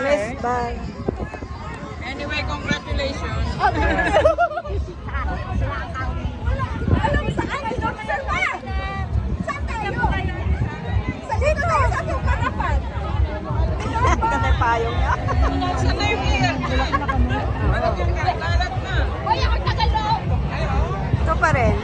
Miss, bye. Anyway, congratulations. Alam saan? Saan ba? Saan tayo? Sa dito tayo sa ating harapan. Kami payong niya. Sana yung iyan. Kalat na. Hoy, ako Tagalog. Ito pa rin.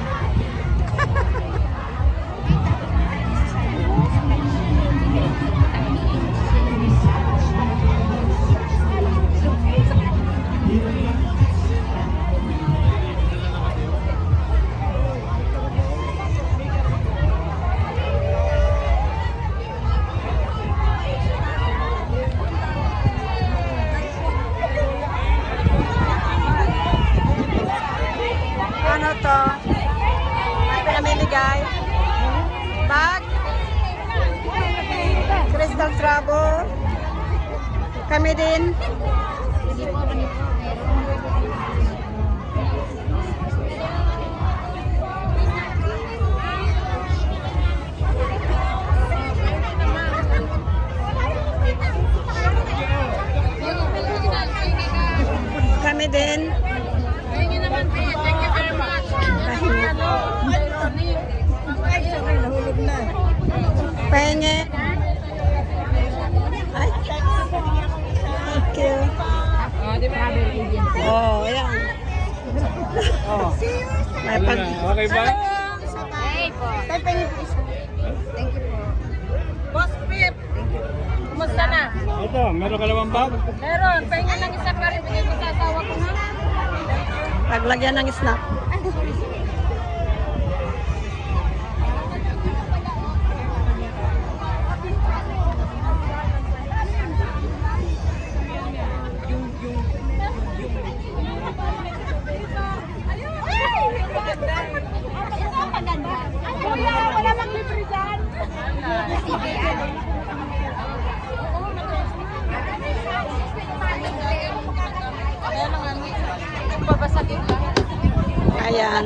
Ano to? May pinamili guys. Bag. Crystal Trouble. Kami din. Kami din. Thank you naman, Pete. Thank you very much. Nahulog na. Pahingi. Ay. Thank you. Oh, di ba? Oh, ayan. Oh. May pag... Okay ba? Thank you po. Boss Pip. Kumusta na? Ito, meron ka naman bag? Meron. Pahinga ng isa pa rin. Bigay ko sa asawa ko na. Paglagyan ng snack. Kuya, wala mang libre dyan. Kaya lang ang babasagin lang. Ayan.